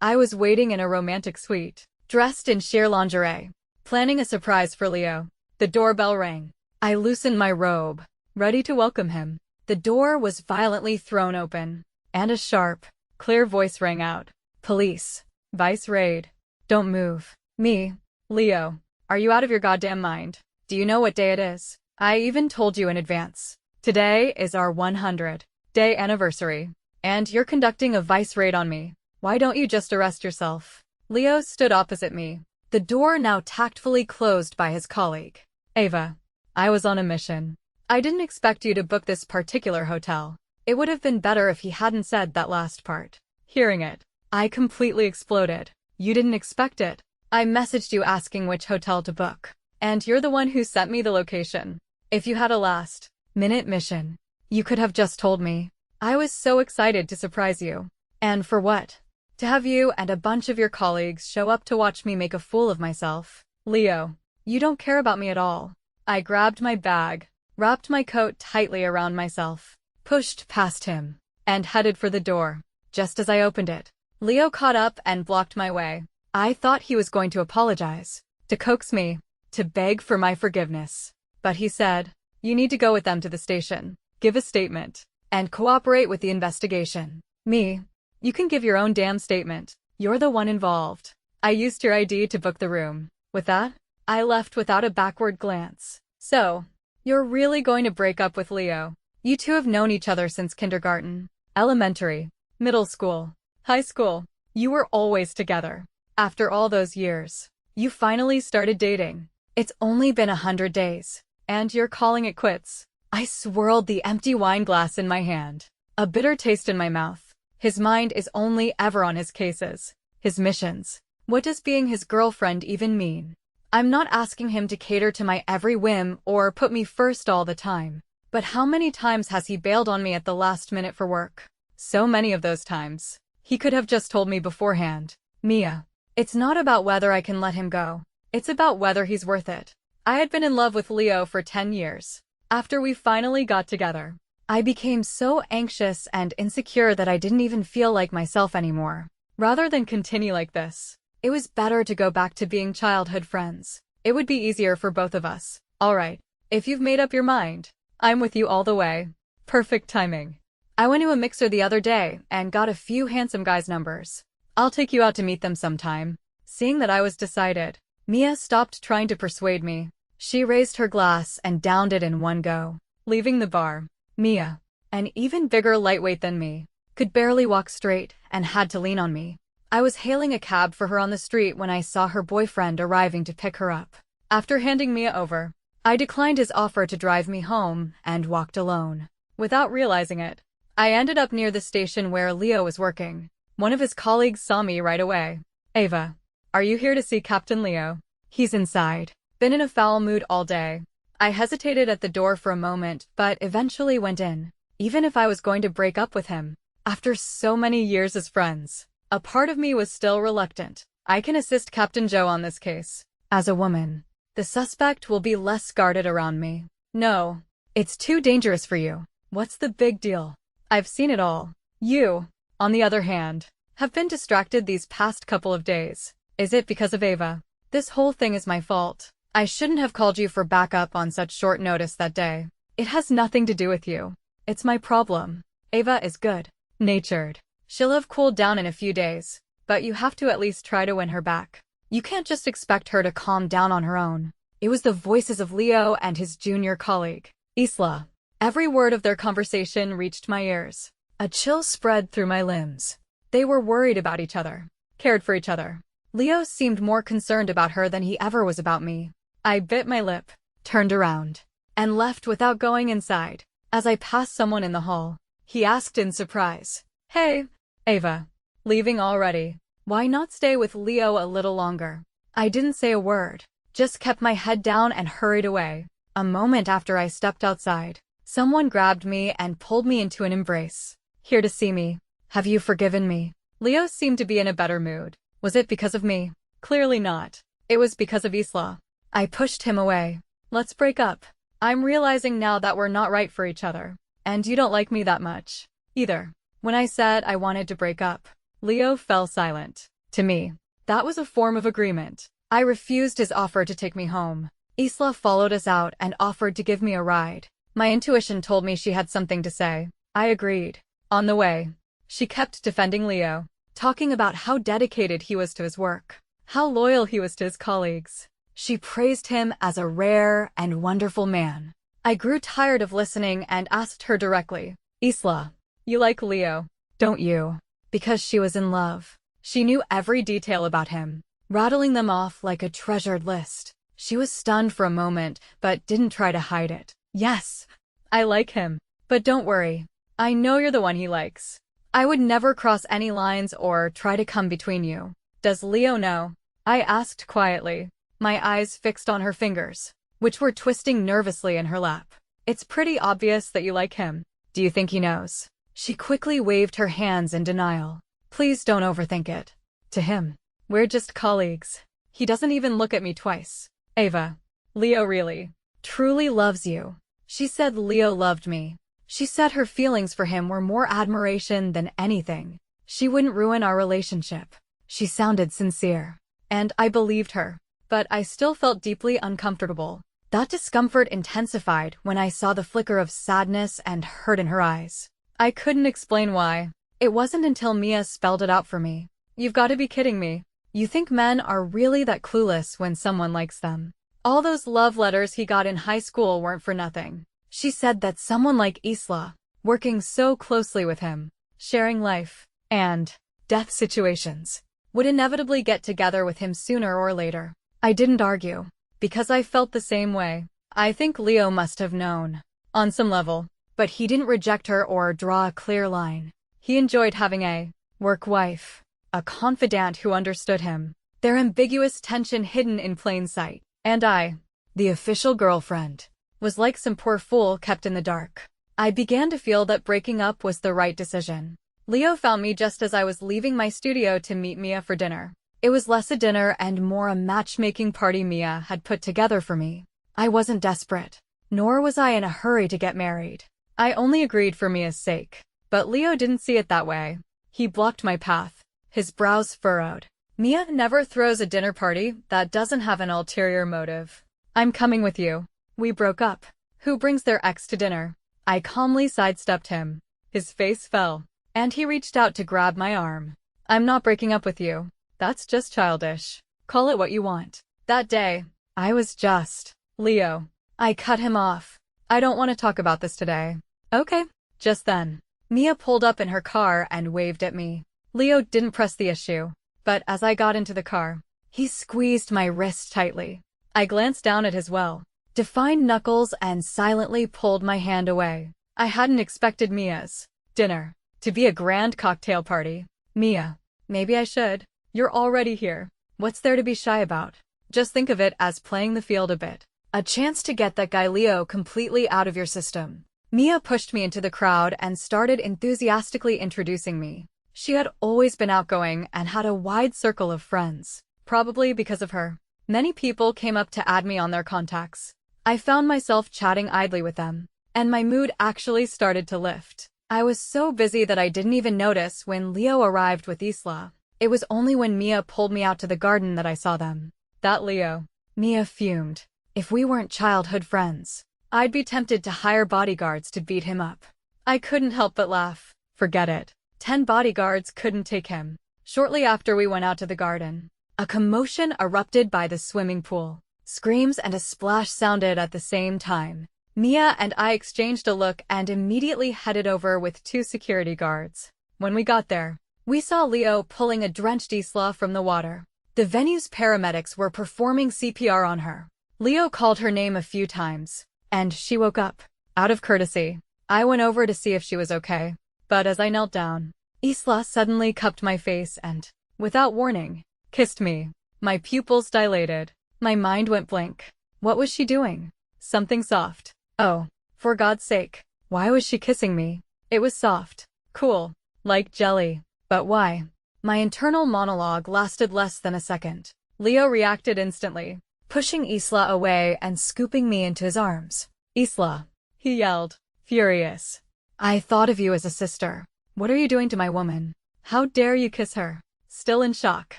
I was waiting in a romantic suite, dressed in sheer lingerie, planning a surprise for Leo. The doorbell rang. I loosened my robe, ready to welcome him. The door was violently thrown open, and a sharp, clear voice rang out. Police. Vice raid. Don't move. Me. Leo. Are you out of your goddamn mind? Do you know what day it is? I even told you in advance. Today is our 100-day anniversary, and you're conducting a vice raid on me. Why don't you just arrest yourself? Leo stood opposite me, the door now tactfully closed by his colleague. Ava. I was on a mission. I didn't expect you to book this particular hotel. It would have been better if he hadn't said that last part. Hearing it, I completely exploded. You didn't expect it. I messaged you asking which hotel to book, and you're the one who sent me the location. If you had a last-minute mission, you could have just told me. I was so excited to surprise you. And for what? To have you and a bunch of your colleagues show up to watch me make a fool of myself. Leo, you don't care about me at all. I grabbed my bag, wrapped my coat tightly around myself, pushed past him, and headed for the door. Just as I opened it, Leo caught up and blocked my way. I thought he was going to apologize, to coax me, to beg for my forgiveness. But he said, you need to go with them to the station, give a statement, and cooperate with the investigation. Me, you can give your own damn statement. You're the one involved. I used your ID to book the room. With that, I left without a backward glance. So, you're really going to break up with Leo? You two have known each other since kindergarten, elementary, middle school, high school. You were always together. After all those years, you finally started dating. It's only been 100 days, and you're calling it quits. I swirled the empty wine glass in my hand, a bitter taste in my mouth. His mind is only ever on his cases, his missions. What does being his girlfriend even mean? I'm not asking him to cater to my every whim or put me first all the time. But how many times has he bailed on me at the last minute for work? So many of those times. He could have just told me beforehand. Mia, it's not about whether I can let him go. It's about whether he's worth it. I had been in love with Leo for 10 years. After we finally got together, I became so anxious and insecure that I didn't even feel like myself anymore. Rather than continue like this, it was better to go back to being childhood friends. It would be easier for both of us. Alright, if you've made up your mind, I'm with you all the way. Perfect timing. I went to a mixer the other day and got a few handsome guys' numbers. I'll take you out to meet them sometime. Seeing that I was decided, Mia stopped trying to persuade me. She raised her glass and downed it in one go. Leaving the bar, Mia, an even bigger lightweight than me, could barely walk straight and had to lean on me. I was hailing a cab for her on the street when I saw her boyfriend arriving to pick her up. After handing Mia over, I declined his offer to drive me home and walked alone. Without realizing it, I ended up near the station where Leo was working. One of his colleagues saw me right away. Ava, are you here to see Captain Leo? He's inside. Been in a foul mood all day. I hesitated at the door for a moment, but eventually went in. Even if I was going to break up with him, after so many years as friends, a part of me was still reluctant. I can assist Captain Joe on this case. As a woman, the suspect will be less guarded around me. No, it's too dangerous for you. What's the big deal? I've seen it all. You, on the other hand, have been distracted these past couple of days. Is it because of Ava? This whole thing is my fault. I shouldn't have called you for backup on such short notice that day. It has nothing to do with you. It's my problem. Ava is good-natured. She'll have cooled down in a few days, but you have to at least try to win her back. You can't just expect her to calm down on her own. It was the voices of Leo and his junior colleague, Isla. Every word of their conversation reached my ears. A chill spread through my limbs. They were worried about each other, cared for each other. Leo seemed more concerned about her than he ever was about me. I bit my lip, turned around, and left without going inside. As I passed someone in the hall, he asked in surprise, "Hey, Ava, leaving already? Why not stay with Leo a little longer?" I didn't say a word, just kept my head down and hurried away. A moment after I stepped outside, someone grabbed me and pulled me into an embrace. "Here to see me. Have you forgiven me?" Leo seemed to be in a better mood. Was it because of me? Clearly not. It was because of Isla. I pushed him away. "Let's break up. I'm realizing now that we're not right for each other. And you don't like me that much, either." When I said I wanted to break up, Leo fell silent. To me, that was a form of agreement. I refused his offer to take me home. Isla followed us out and offered to give me a ride. My intuition told me she had something to say. I agreed. On the way, she kept defending Leo, talking about how dedicated he was to his work, how loyal he was to his colleagues. She praised him as a rare and wonderful man. I grew tired of listening and asked her directly, Isla, you like Leo, don't you? Because she was in love. She knew every detail about him, rattling them off like a treasured list. She was stunned for a moment, but didn't try to hide it. Yes, I like him. But don't worry. I know you're the one he likes. I would never cross any lines or try to come between you. Does Leo know? I asked quietly, my eyes fixed on her fingers, which were twisting nervously in her lap. It's pretty obvious that you like him. Do you think he knows? She quickly waved her hands in denial. Please don't overthink it. To him, we're just colleagues. He doesn't even look at me twice. Ava, Leo really, truly loves you. She said Leo loved me. She said her feelings for him were more admiration than anything. She wouldn't ruin our relationship. She sounded sincere. And I believed her. But I still felt deeply uncomfortable. That discomfort intensified when I saw the flicker of sadness and hurt in her eyes. I couldn't explain why. It wasn't until Mia spelled it out for me. You've got to be kidding me. You think men are really that clueless when someone likes them? All those love letters he got in high school weren't for nothing. She said that someone like Isla, working so closely with him, sharing life and death situations, would inevitably get together with him sooner or later. I didn't argue, because I felt the same way. I think Leo must have known, on some level, but he didn't reject her or draw a clear line. He enjoyed having a work wife, a confidant who understood him, their ambiguous tension hidden in plain sight. And I, the official girlfriend, was like some poor fool kept in the dark. I began to feel that breaking up was the right decision. Leo found me just as I was leaving my studio to meet Mia for dinner. It was less a dinner and more a matchmaking party Mia had put together for me. I wasn't desperate, nor was I in a hurry to get married. I only agreed for Mia's sake. But Leo didn't see it that way. He blocked my path, his brows furrowed. Mia never throws a dinner party that doesn't have an ulterior motive. I'm coming with you. We broke up. Who brings their ex to dinner? I calmly sidestepped him. His face fell, and he reached out to grab my arm. I'm not breaking up with you. That's just childish. Call it what you want. That day, I was just Leo. I cut him off. I don't want to talk about this today. Okay. Just then, Mia pulled up in her car and waved at me. Leo didn't press the issue, but as I got into the car, he squeezed my wrist tightly. I glanced down at his well-defined knuckles and silently pulled my hand away. I hadn't expected Mia's dinner to be a grand cocktail party. Mia, maybe I should. You're already here. What's there to be shy about? Just think of it as playing the field a bit. A chance to get that guy Leo completely out of your system. Mia pushed me into the crowd and started enthusiastically introducing me. She had always been outgoing and had a wide circle of friends. Probably because of her, many people came up to add me on their contacts. I found myself chatting idly with them, and my mood actually started to lift. I was so busy that I didn't even notice when Leo arrived with Isla. It was only when Mia pulled me out to the garden that I saw them. That Leo. Mia fumed. If we weren't childhood friends, I'd be tempted to hire bodyguards to beat him up. I couldn't help but laugh. Forget it. 10 bodyguards couldn't take him. Shortly after we went out to the garden, a commotion erupted by the swimming pool. Screams and a splash sounded at the same time. Mia and I exchanged a look and immediately headed over with 2 security guards. When we got there, we saw Leo pulling a drenched Isla from the water. The venue's paramedics were performing CPR on her. Leo called her name a few times, and she woke up. Out of courtesy, I went over to see if she was okay. But as I knelt down, Isla suddenly cupped my face and, without warning, kissed me. My pupils dilated. My mind went blank. What was she doing? Something soft. Oh, for God's sake, why was she kissing me? It was soft, cool, like jelly. But why? My internal monologue lasted less than a second. Leo reacted instantly, pushing Isla away and scooping me into his arms. Isla, he yelled, furious. I thought of you as a sister. What are you doing to my woman? How dare you kiss her? Still in shock,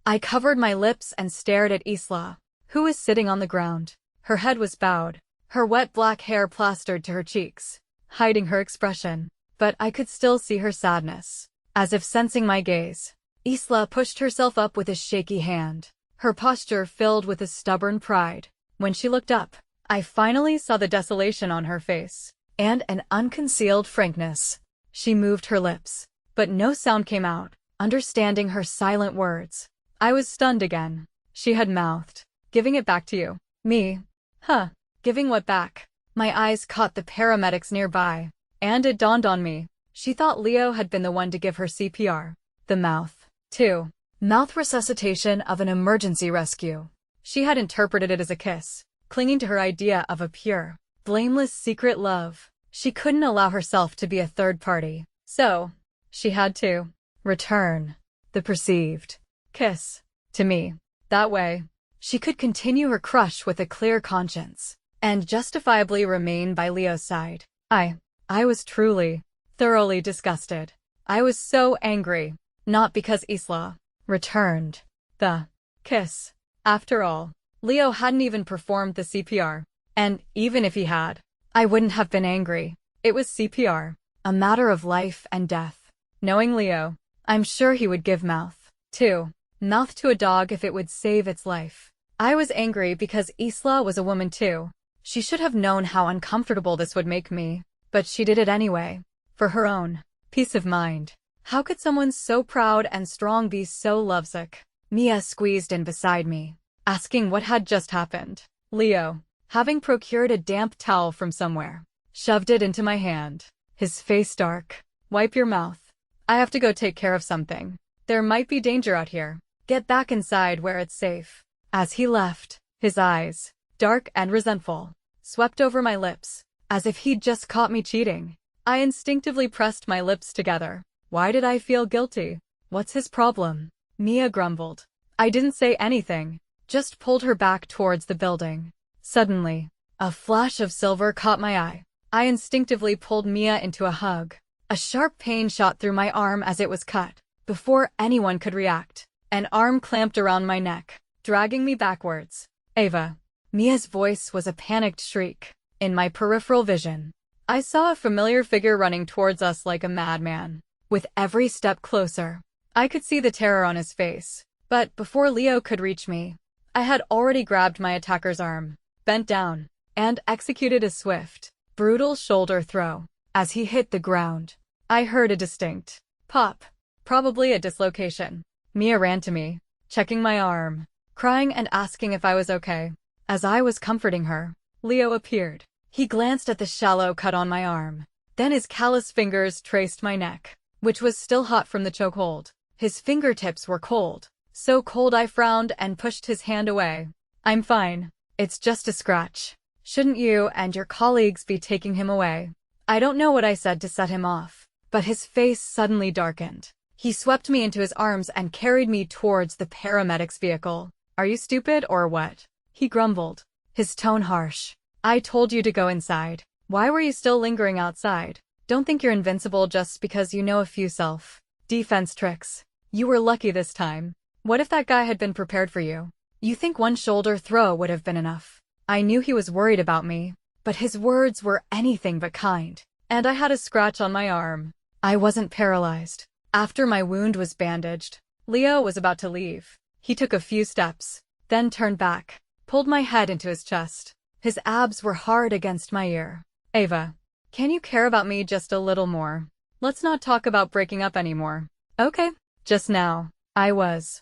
I covered my lips and stared at Isla, who was sitting on the ground. Her head was bowed, her wet black hair plastered to her cheeks, hiding her expression. But I could still see her sadness. As if sensing my gaze, Isla pushed herself up with a shaky hand, her posture filled with a stubborn pride. When she looked up, I finally saw the desolation on her face, and an unconcealed frankness. She moved her lips, but no sound came out, understanding her silent words. I was stunned again. She had mouthed, "Giving it back to you." Me? Huh. Giving what back? My eyes caught the paramedics nearby, and it dawned on me. She thought Leo had been the one to give her CPR. The mouth, too. Mouth resuscitation of an emergency rescue. She had interpreted it as a kiss, clinging to her idea of a pure, blameless secret love. She couldn't allow herself to be a third party. So, she had to return the perceived kiss to me. That way, she could continue her crush with a clear conscience, and justifiably remain by Leo's side. I was truly, thoroughly disgusted. I was so angry, not because Isla returned the kiss. After all, Leo hadn't even performed the CPR, and even if he had, I wouldn't have been angry. It was CPR, a matter of life and death. Knowing Leo, I'm sure he would give mouth, too. Mouth to a dog if it would save its life. I was angry because Isla was a woman too. She should have known how uncomfortable this would make me, but she did it anyway, for her own peace of mind. How could someone so proud and strong be so lovesick? Mia squeezed in beside me, asking what had just happened. Leo, having procured a damp towel from somewhere, shoved it into my hand, his face dark. "Wipe your mouth. I have to go take care of something. There might be danger out here. Get back inside where it's safe." As he left, his eyes, dark and resentful, swept over my lips, as if he'd just caught me cheating. I instinctively pressed my lips together. Why did I feel guilty? What's his problem? Mia grumbled. I didn't say anything, just pulled her back towards the building. Suddenly, a flash of silver caught my eye. I instinctively pulled Mia into a hug. A sharp pain shot through my arm as it was cut. Before anyone could react, an arm clamped around my neck, dragging me backwards. "Ava." Mia's voice was a panicked shriek. In my peripheral vision, I saw a familiar figure running towards us like a madman. With every step closer, I could see the terror on his face. But before Leo could reach me, I had already grabbed my attacker's arm, bent down, and executed a swift, brutal shoulder throw. As he hit the ground, I heard a distinct pop, probably a dislocation. Mia ran to me, checking my arm, crying and asking if I was okay. As I was comforting her, Leo appeared. He glanced at the shallow cut on my arm. Then his callous fingers traced my neck, which was still hot from the chokehold. His fingertips were cold, so cold I frowned and pushed his hand away. "I'm fine. It's just a scratch. Shouldn't you and your colleagues be taking him away?" I don't know what I said to set him off, but his face suddenly darkened. He swept me into his arms and carried me towards the paramedics' vehicle. "Are you stupid or what?" he grumbled, his tone harsh. "I told you to go inside. Why were you still lingering outside? Don't think you're invincible just because you know a few self-defense tricks. You were lucky this time. What if that guy had been prepared for you? You think one shoulder throw would have been enough?" I knew he was worried about me, but his words were anything but kind. And I had a scratch on my arm. I wasn't paralyzed. After my wound was bandaged, Leo was about to leave. He took a few steps, then turned back, pulled my head into his chest. His abs were hard against my ear. "Ava, can you care about me just a little more? Let's not talk about breaking up anymore." "Okay." Just now, I was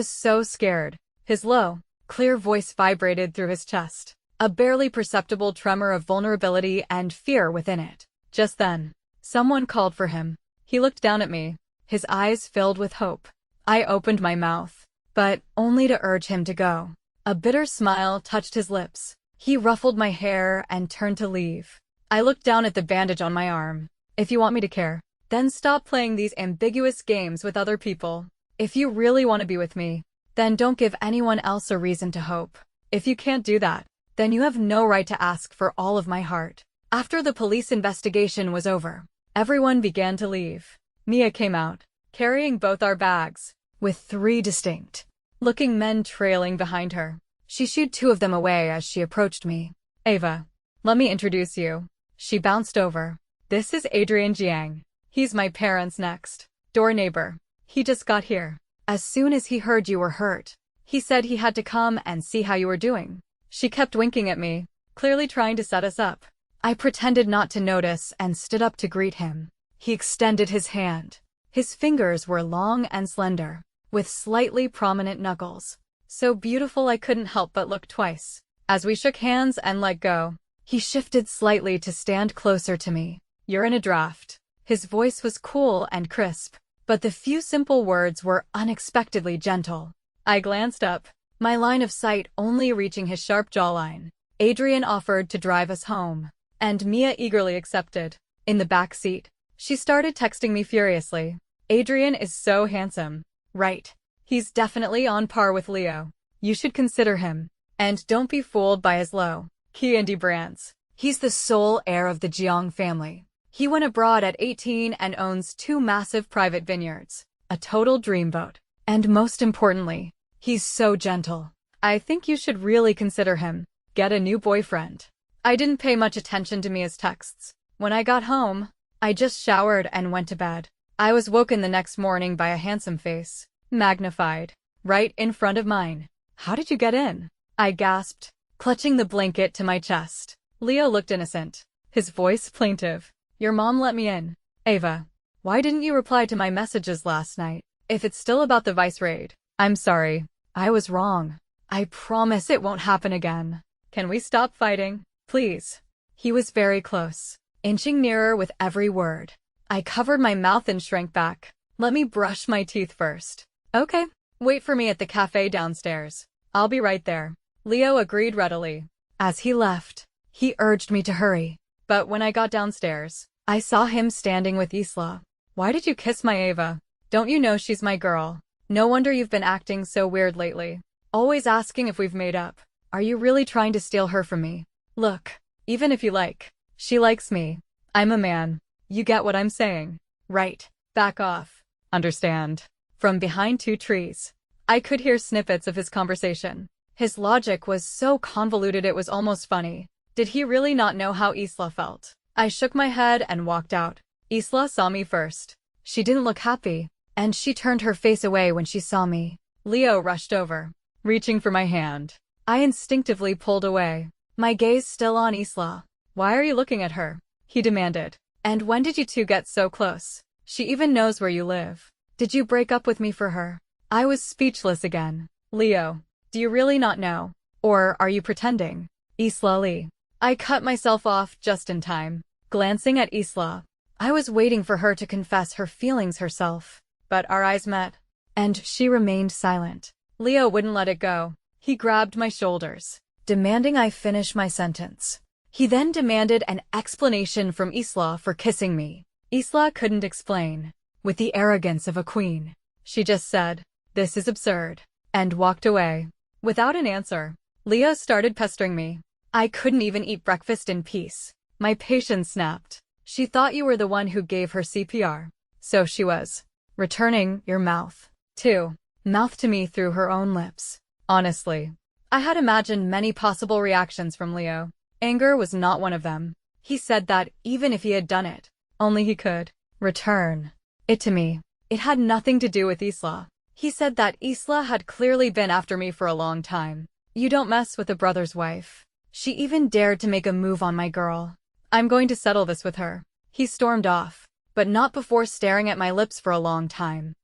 so scared. His low, clear voice vibrated through his chest, a barely perceptible tremor of vulnerability and fear within it. Just then, someone called for him. He looked down at me, his eyes filled with hope. I opened my mouth, but only to urge him to go. A bitter smile touched his lips. He ruffled my hair and turned to leave. I looked down at the bandage on my arm. "If you want me to care, then stop playing these ambiguous games with other people. If you really want to be with me, then don't give anyone else a reason to hope. If you can't do that, then you have no right to ask for all of my heart." After the police investigation was over, everyone began to leave. Mia came out, carrying both our bags, with 3 distinct-looking men trailing behind her. She shooed 2 of them away as she approached me. Ava, let me introduce you. She bounced over. This is Adrian Jiang. He's my parents' next door neighbor. He just got here. As soon as he heard you were hurt, he said he had to come and see how you were doing. She kept winking at me, clearly trying to set us up. I pretended not to notice and stood up to greet him. He extended his hand. His fingers were long and slender, with slightly prominent knuckles. So beautiful I couldn't help but look twice. As we shook hands and let go, he shifted slightly to stand closer to me. You're in a draft. His voice was cool and crisp, but the few simple words were unexpectedly gentle. I glanced up, my line of sight only reaching his sharp jawline. Adrian offered to drive us home, and Mia eagerly accepted. In the back seat, she started texting me furiously. Adrian is so handsome. Right. He's definitely on par with Leo. You should consider him. And don't be fooled by his low-key brands. He's the sole heir of the Jiang family. He went abroad at 18 and owns 2 massive private vineyards. A total dreamboat. And most importantly, he's so gentle. I think you should really consider him. Get a new boyfriend. I didn't pay much attention to Mia's texts. When I got home, I just showered and went to bed. I was woken the next morning by a handsome face, magnified, right in front of mine. How did you get in? I gasped, clutching the blanket to my chest. Leo looked innocent, his voice plaintive. Your mom let me in. Ava, why didn't you reply to my messages last night? If it's still about the vice raid, I'm sorry. I was wrong. I promise it won't happen again. Can we stop fighting, please? He was very close, inching nearer with every word. I covered my mouth and shrank back. Let me brush my teeth first. Okay. Wait for me at the cafe downstairs. I'll be right there. Leo agreed readily. As he left, he urged me to hurry. But when I got downstairs, I saw him standing with Isla. Why did you kiss my Ava? Don't you know she's my girl? No wonder you've been acting so weird lately. Always asking if we've made up. Are you really trying to steal her from me? Look, even if you like, she likes me. I'm a man. You get what I'm saying? Right. Back off. Understand. From behind 2 trees, I could hear snippets of his conversation. His logic was so convoluted it was almost funny. Did he really not know how Isla felt? I shook my head and walked out. Isla saw me first. She didn't look happy, and she turned her face away when she saw me. Leo rushed over, reaching for my hand. I instinctively pulled away, my gaze still on Isla. Why are you looking at her? He demanded. And when did you 2 get so close? She even knows where you live. Did you break up with me for her? I was speechless again. Leo, do you really not know? Or are you pretending? Isla Lee. I cut myself off just in time. Glancing at Isla, I was waiting for her to confess her feelings herself. But our eyes met, and she remained silent. Leo wouldn't let it go. He grabbed my shoulders, demanding I finish my sentence. He then demanded an explanation from Isla for kissing me. Isla couldn't explain. With the arrogance of a queen, she just said, "This is absurd," and walked away. Without an answer, Leo started pestering me. I couldn't even eat breakfast in peace. My patience snapped. She thought you were the one who gave her CPR. So she was. Returning your mouth to me through her own lips. Honestly, I had imagined many possible reactions from Leo. Anger was not one of them. He said that even if he had done it, only he could return it to me. It had nothing to do with Isla. He said that Isla had clearly been after me for a long time. You don't mess with a brother's wife. She even dared to make a move on my girl. I'm going to settle this with her. He stormed off, but not before staring at my lips for a long time.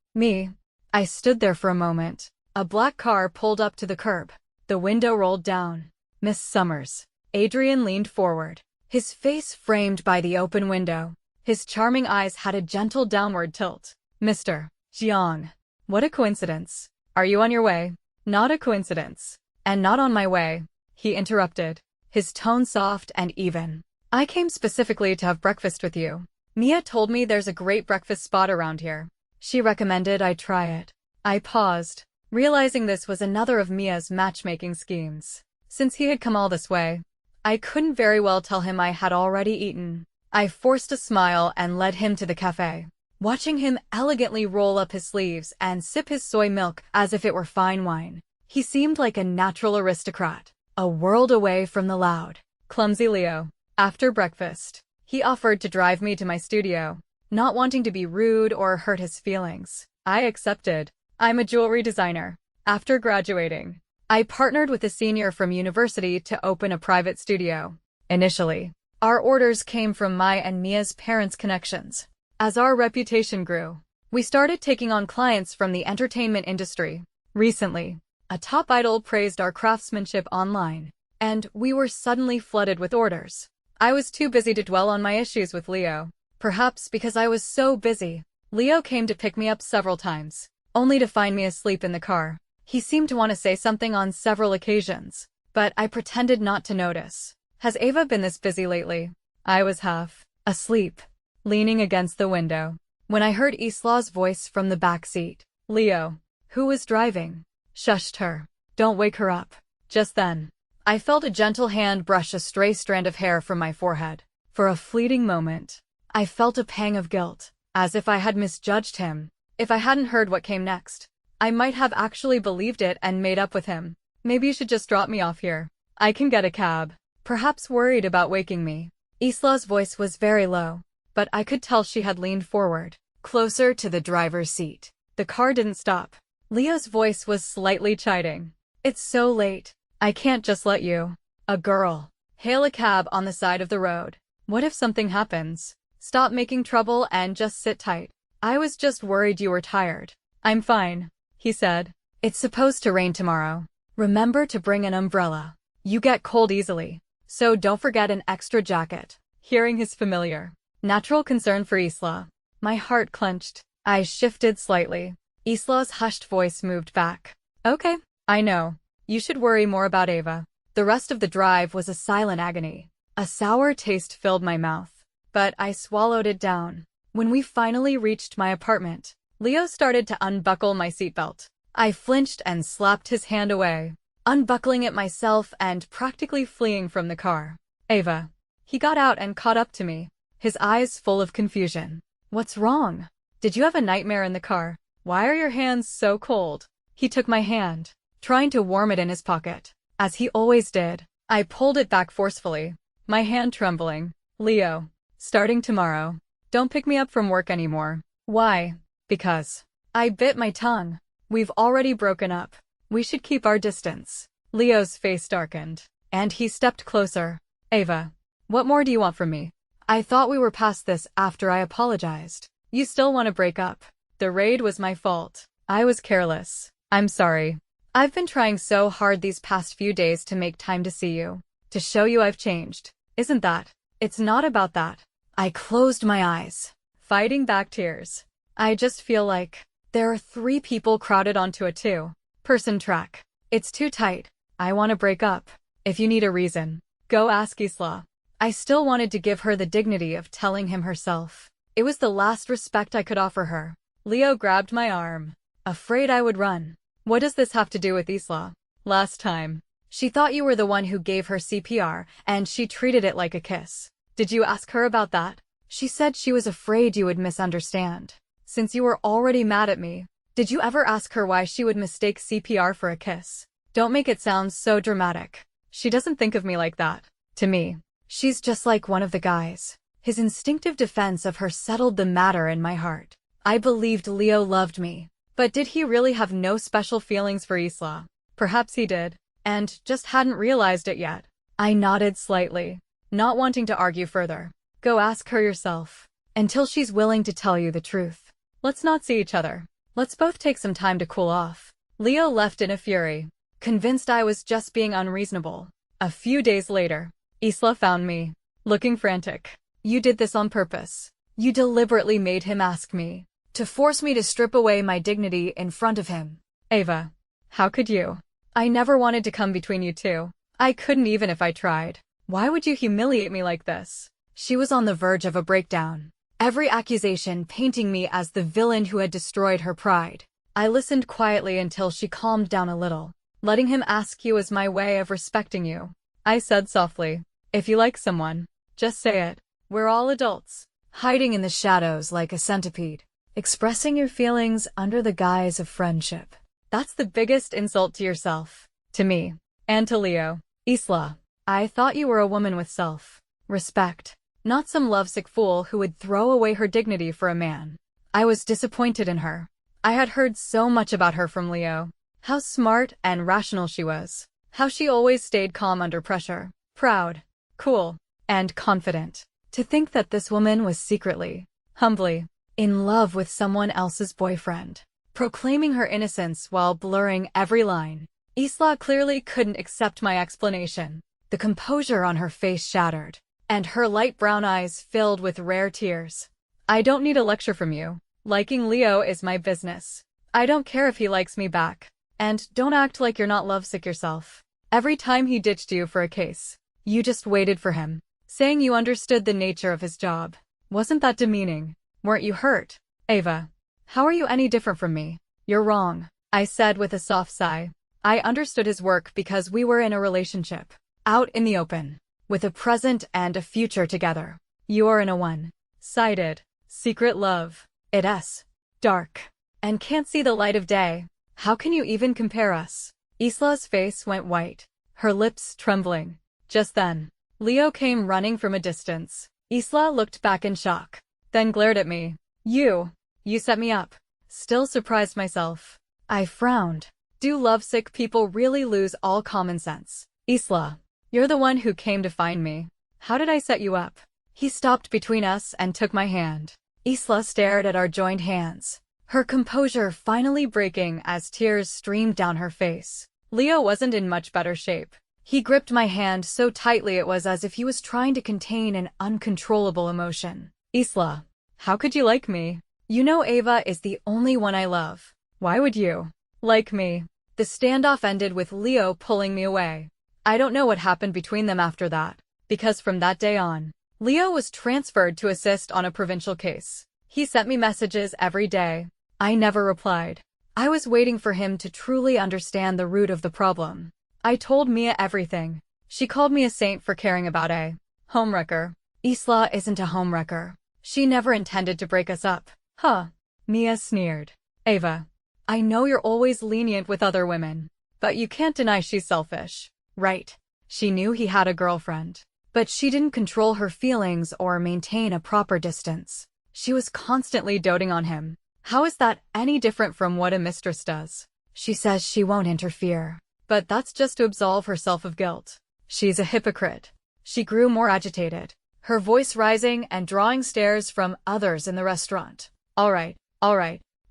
I stood there for a moment. A black car pulled up to the curb. The window rolled down. Miss Summers. Adrian leaned forward, his face framed by the open window. His charming eyes had a gentle downward tilt. Mr. Jiang. What a coincidence. Are you on your way? Not a coincidence. And not on my way, he interrupted, his tone soft and even. I came specifically to have breakfast with you. Mia told me there's a great breakfast spot around here. She recommended I try it. I paused, realizing this was another of Mia's matchmaking schemes. Since he had come all this way, I couldn't very well tell him I had already eaten. I forced a smile and led him to the cafe. watching him elegantly roll up his sleeves and sip his soy milk as if it were fine wine. He seemed like a natural aristocrat, a world away from the loud, clumsy Leo. After breakfast, he offered to drive me to my studio, not wanting to be rude or hurt his feelings. I accepted. I'm a jewelry designer. After graduating, I partnered with a senior from university to open a private studio. Initially, our orders came from my and Mia's parents' connections. As our reputation grew, we started taking on clients from the entertainment industry. Recently, a top idol praised our craftsmanship online, and we were suddenly flooded with orders. I was too busy to dwell on my issues with Leo. Perhaps because I was so busy, Leo came to pick me up several times, only to find me asleep in the car. He seemed to want to say something on several occasions, but I pretended not to notice. Has Ava been this busy lately? I was half asleep, leaning against the window, when I heard Isla's voice from the back seat. Leo, who was driving, shushed her. Don't wake her up. Just then, I felt a gentle hand brush a stray strand of hair from my forehead. For a fleeting moment, I felt a pang of guilt, as if I had misjudged him. If I hadn't heard what came next, I might have actually believed it and made up with him. Maybe you should just drop me off here. I can get a cab. Perhaps worried about waking me. Isla's voice was very low, but I could tell she had leaned forward, closer to the driver's seat. The car didn't stop. Leo's voice was slightly chiding. It's so late. I can't just let you, a girl, hail a cab on the side of the road. What if something happens? Stop making trouble and just sit tight. I was just worried you were tired. I'm fine, he said. It's supposed to rain tomorrow. Remember to bring an umbrella. You get cold easily, so don't forget an extra jacket. Hearing his familiar, natural concern for Isla, my heart clenched. I shifted slightly. Isla's hushed voice moved back. Okay, I know. You should worry more about Ava. The rest of the drive was a silent agony. A sour taste filled my mouth, but I swallowed it down. When we finally reached my apartment, Leo started to unbuckle my seatbelt. I flinched and slapped his hand away, unbuckling it myself and practically fleeing from the car. Ava. He got out and caught up to me, his eyes full of confusion. What's wrong? Did you have a nightmare in the car? Why are your hands so cold? He took my hand, trying to warm it in his pocket, as he always did. I pulled it back forcefully, my hand trembling. Leo, starting tomorrow, don't pick me up from work anymore. Why? Because. I bit my tongue. We've already broken up. We should keep our distance. Leo's face darkened, and he stepped closer. Ava, what more do you want from me? I thought we were past this after I apologized. You still want to break up? The raid was my fault. I was careless. I'm sorry. I've been trying so hard these past few days to make time to see you, to show you I've changed. Isn't that? It's not about that. I closed my eyes, fighting back tears. I just feel like there are 3 people crowded onto a 2-person track. It's too tight. I want to break up. If you need a reason, go ask Isla. I still wanted to give her the dignity of telling him herself. It was the last respect I could offer her. Leo grabbed my arm, afraid I would run. What does this have to do with Isla? Last time, she thought you were the one who gave her CPR, and she treated it like a kiss. Did you ask her about that? She said she was afraid you would misunderstand. Since you were already mad at me, did you ever ask her why she would mistake CPR for a kiss? Don't make it sound so dramatic. She doesn't think of me like that. To me, she's just like one of the guys. His instinctive defense of her settled the matter in my heart. I believed Leo loved me, but did he really have no special feelings for Isla? Perhaps he did, and just hadn't realized it yet. I nodded slightly, not wanting to argue further. Go ask her yourself, until she's willing to tell you the truth. Let's not see each other. Let's both take some time to cool off. Leo left in a fury, convinced I was just being unreasonable. A few days later, Isla found me, looking frantic. You did this on purpose. You deliberately made him ask me, to force me to strip away my dignity in front of him. Ava, how could you? I never wanted to come between you two. I couldn't even if I tried. Why would you humiliate me like this? She was on the verge of a breakdown, every accusation painting me as the villain who had destroyed her pride. I listened quietly until she calmed down a little. Letting him ask you is my way of respecting you. I said softly, if you like someone, just say it. We're all adults. Hiding in the shadows like a centipede, Expressing your feelings under the guise of friendship. That's the biggest insult to yourself, to me, and to Leo. Isla, I thought you were a woman with self-respect, not some lovesick fool who would throw away her dignity for a man. I was disappointed in her. I had heard so much about her from Leo. How smart and rational she was. How she always stayed calm under pressure. Proud, cool, and confident. To think that this woman was secretly, humbly, in love with someone else's boyfriend, proclaiming her innocence while blurring every line. Isla clearly couldn't accept my explanation. The composure on her face shattered, and her light brown eyes filled with rare tears. I don't need a lecture from you. Liking Leo is my business. I don't care if he likes me back. And don't act like you're not lovesick yourself. Every time he ditched you for a case, you just waited for him, saying you understood the nature of his job. Wasn't that demeaning? Weren't you hurt? Ava, how are you any different from me? You're wrong, I said with a soft sigh. I understood his work because we were in a relationship, out in the open, with a present and a future together. You are in a one-sided, secret love. It's dark, and can't see the light of day. How can you even compare us? Isla's face went white, her lips trembling. Just then, Leo came running from a distance. Isla looked back in shock, then glared at me. You set me up. Still surprised myself. I frowned. Do lovesick people really lose all common sense? Isla, you're the one who came to find me. How did I set you up? He stopped between us and took my hand. Isla stared at our joined hands, her composure finally breaking as tears streamed down her face. Leo wasn't in much better shape. He gripped my hand so tightly it was as if he was trying to contain an uncontrollable emotion. Isla, how could you like me? You know Ava is the only one I love. Why would you like me? The standoff ended with Leo pulling me away. I don't know what happened between them after that, because from that day on, Leo was transferred to assist on a provincial case. He sent me messages every day. I never replied. I was waiting for him to truly understand the root of the problem. I told Mia everything. She called me a saint for caring about a homewrecker. Isla isn't a homewrecker. She never intended to break us up. Huh. Mia sneered. Ava, I know you're always lenient with other women, but you can't deny she's selfish. Right. She knew he had a girlfriend, but she didn't control her feelings or maintain a proper distance. She was constantly doting on him. How is that any different from what a mistress does? She says she won't interfere, but that's just to absolve herself of guilt. She's a hypocrite. She grew more agitated, her voice rising and drawing stares from others in the restaurant. All right,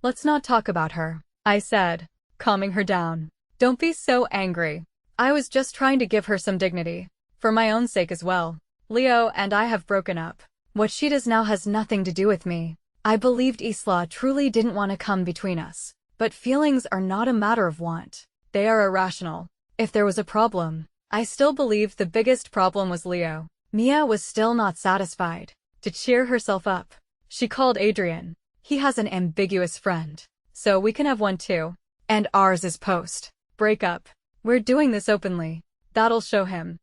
let's not talk about her, I said, calming her down. Don't be so angry. I was just trying to give her some dignity, for my own sake as well. Leo and I have broken up. What she does now has nothing to do with me. I believed Isla truly didn't want to come between us. But feelings are not a matter of want. They are irrational. If there was a problem, I still believed the biggest problem was Leo. Mia was still not satisfied. To cheer herself up, she called Adrian. He has an ambiguous friend, so we can have one too. And ours is post breakup. We're doing this openly. That'll show him.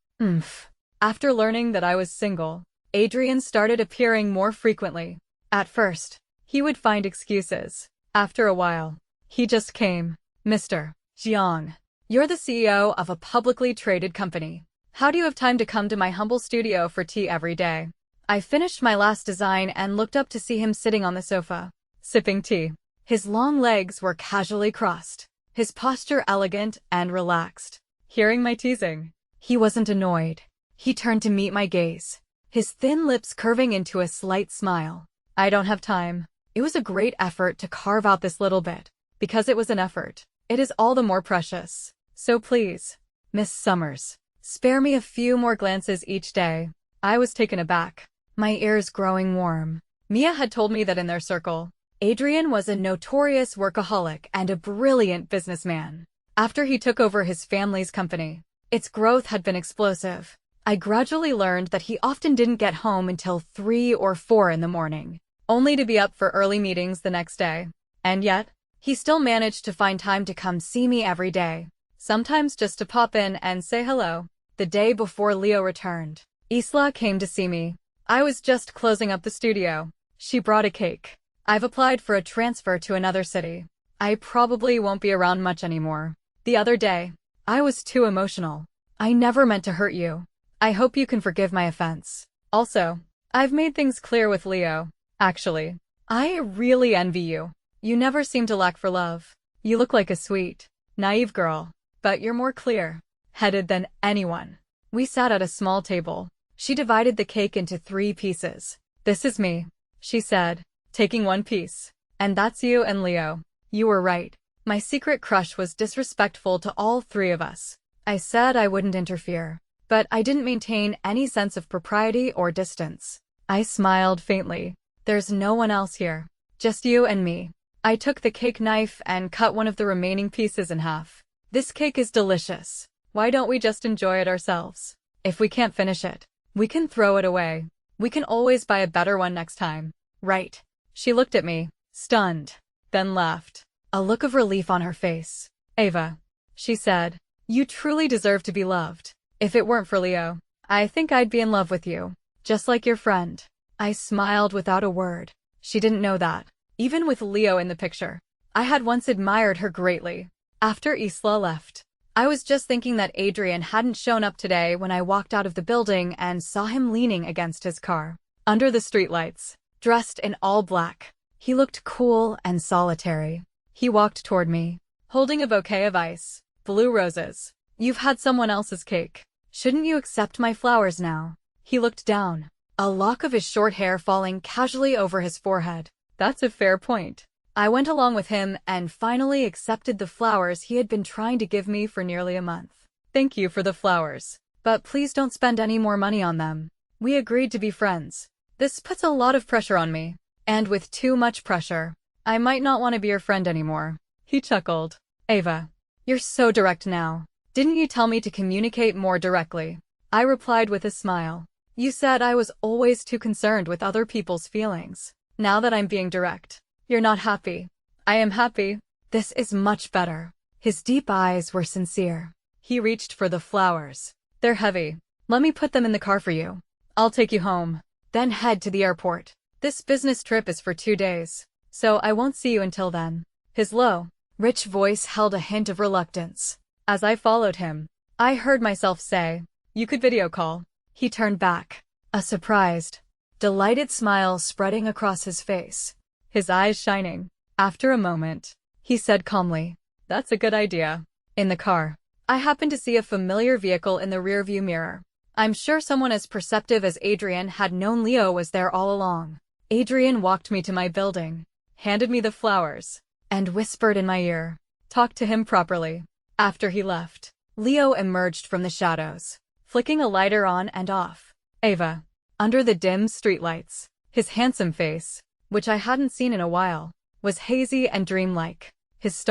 After learning that I was single, Adrian started appearing more frequently. At first, he would find excuses. After a while, he just came. Mr. Jiang, you're the CEO of a publicly traded company. How do you have time to come to my humble studio for tea every day? I finished my last design and looked up to see him sitting on the sofa, sipping tea. His long legs were casually crossed, his posture elegant and relaxed. Hearing my teasing, he wasn't annoyed. He turned to meet my gaze, his thin lips curving into a slight smile. I don't have time. It was a great effort to carve out this little bit. Because it was an effort, it is all the more precious. So please, Miss Summers, spare me a few more glances each day. I was taken aback, my ears growing warm. Mia had told me that in their circle, Adrian was a notorious workaholic and a brilliant businessman. After he took over his family's company, its growth had been explosive. I gradually learned that he often didn't get home until 3 or 4 in the morning, only to be up for early meetings the next day. And yet, he still managed to find time to come see me every day, sometimes just to pop in and say hello. The day before Leo returned, Isla came to see me. I was just closing up the studio. She brought a cake, I've applied for a transfer to another city. I probably won't be around much anymore. The other day, I was too emotional. I never meant to hurt you. I hope you can forgive my offense. Also, I've made things clear with Leo. Actually, I really envy you. You never seem to lack for love. You look like a sweet, naive girl, but you're more clear-headed than anyone. We sat at a small table. She divided the cake into 3 pieces. This is me, she said, taking one piece. And that's you and Leo. You were right. My secret crush was disrespectful to all 3 of us. I said I wouldn't interfere, but I didn't maintain any sense of propriety or distance. I smiled faintly. There's no one else here. Just you and me. I took the cake knife and cut one of the remaining pieces in half. This cake is delicious. Why don't we just enjoy it ourselves? If we can't finish it, we can throw it away. We can always buy a better one next time. Right. She looked at me, stunned, then laughed. A look of relief on her face. Ava, she said, you truly deserve to be loved. If it weren't for Leo, I think I'd be in love with you. Just like your friend. I smiled without a word. She didn't know that. Even with Leo in the picture, I had once admired her greatly. After Isla left, I was just thinking that Adrian hadn't shown up today when I walked out of the building and saw him leaning against his car. Under the streetlights, dressed in all black. He looked cool and solitary. He walked toward me, holding a bouquet of ice, blue roses. You've had someone else's cake. Shouldn't you accept my flowers now? He looked down, a lock of his short hair falling casually over his forehead. That's a fair point. I went along with him and finally accepted the flowers he had been trying to give me for nearly a month. Thank you for the flowers, but please don't spend any more money on them. We agreed to be friends. This puts a lot of pressure on me, and with too much pressure, I might not want to be your friend anymore. He chuckled. Ava, you're so direct now. Didn't you tell me to communicate more directly? I replied with a smile. You said I was always too concerned with other people's feelings. Now that I'm being direct, you're not happy. I am happy. This is much better. His deep eyes were sincere. He reached for the flowers. They're heavy. Let me put them in the car for you. I'll take you home, then head to the airport. This business trip is for 2 days, so I won't see you until then. His low, rich voice held a hint of reluctance. As I followed him, I heard myself say, you could video call. He turned back, a surprised, delighted smile spreading across his face, his eyes shining. After a moment, he said calmly, that's a good idea. In the car, I happened to see a familiar vehicle in the rearview mirror. I'm sure someone as perceptive as Adrian had known Leo was there all along. Adrian walked me to my building, handed me the flowers, and whispered in my ear, talk to him properly. After he left, Leo emerged from the shadows, flicking a lighter on and off. Ava, under the dim streetlights, his handsome face, which I hadn't seen in a while, was hazy and dreamlike. His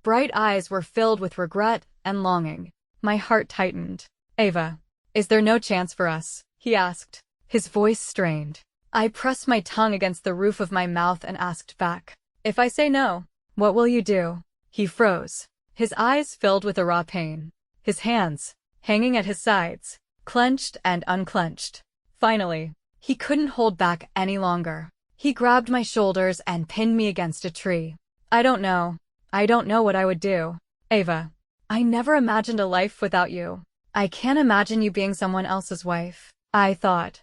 bright eyes were filled with regret and longing. My heart tightened. Ava, is there no chance for us? He asked, his voice strained. I pressed my tongue against the roof of my mouth and asked back, if I say no, what will you do? He froze, his eyes filled with a raw pain, his hands, hanging at his sides, clenched and unclenched. Finally, he couldn't hold back any longer. He grabbed my shoulders and pinned me against a tree. I don't know what I would do. Ava, I never imagined a life without you. I can't imagine you being someone else's wife. I thought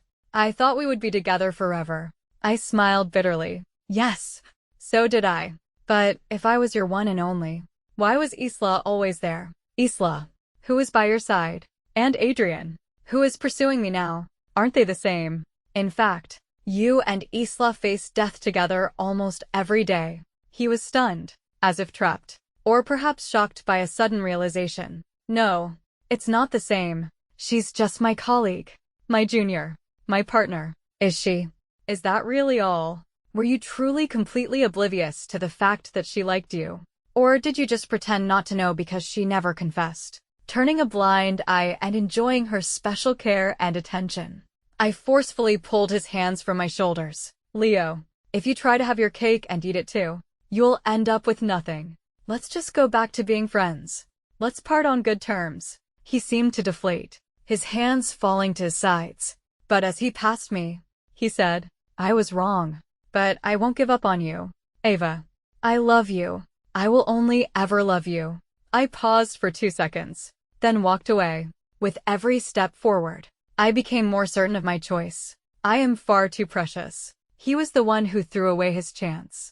we would be together forever. I smiled bitterly. Yes, so did I. But if I was your one and only, why was Isla always there? Isla, who is by your side, and Adrian, who is pursuing me now, aren't they the same? In fact, you and Isla face death together almost every day. He was stunned, as if trapped, or perhaps shocked by a sudden realization. No, it's not the same. She's just my colleague, my junior, my partner. Is she? Is that really all? Were you truly completely oblivious to the fact that she liked you? Or did you just pretend not to know because she never confessed? Turning a blind eye and enjoying her special care and attention. I forcefully pulled his hands from my shoulders. Leo, if you try to have your cake and eat it too, you'll end up with nothing. Let's just go back to being friends. Let's part on good terms. He seemed to deflate, his hands falling to his sides. But as he passed me, he said, I was wrong. But I won't give up on you. Ava. I love you. I will only ever love you. I paused for 2 seconds, then walked away. With every step forward, I became more certain of my choice. I am far too precious. He was the one who threw away his chance.